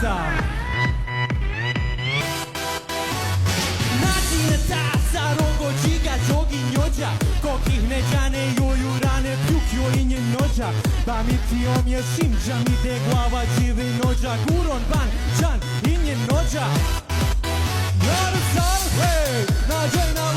nocia Natineta sarongociga jogi nyoja Kokih neđane joju rane pjukjo i nje nođa Ba mi tijom je simđa mi de glava živi nođa Guron ban čan i nje nođa Narsal, hej, nađaj na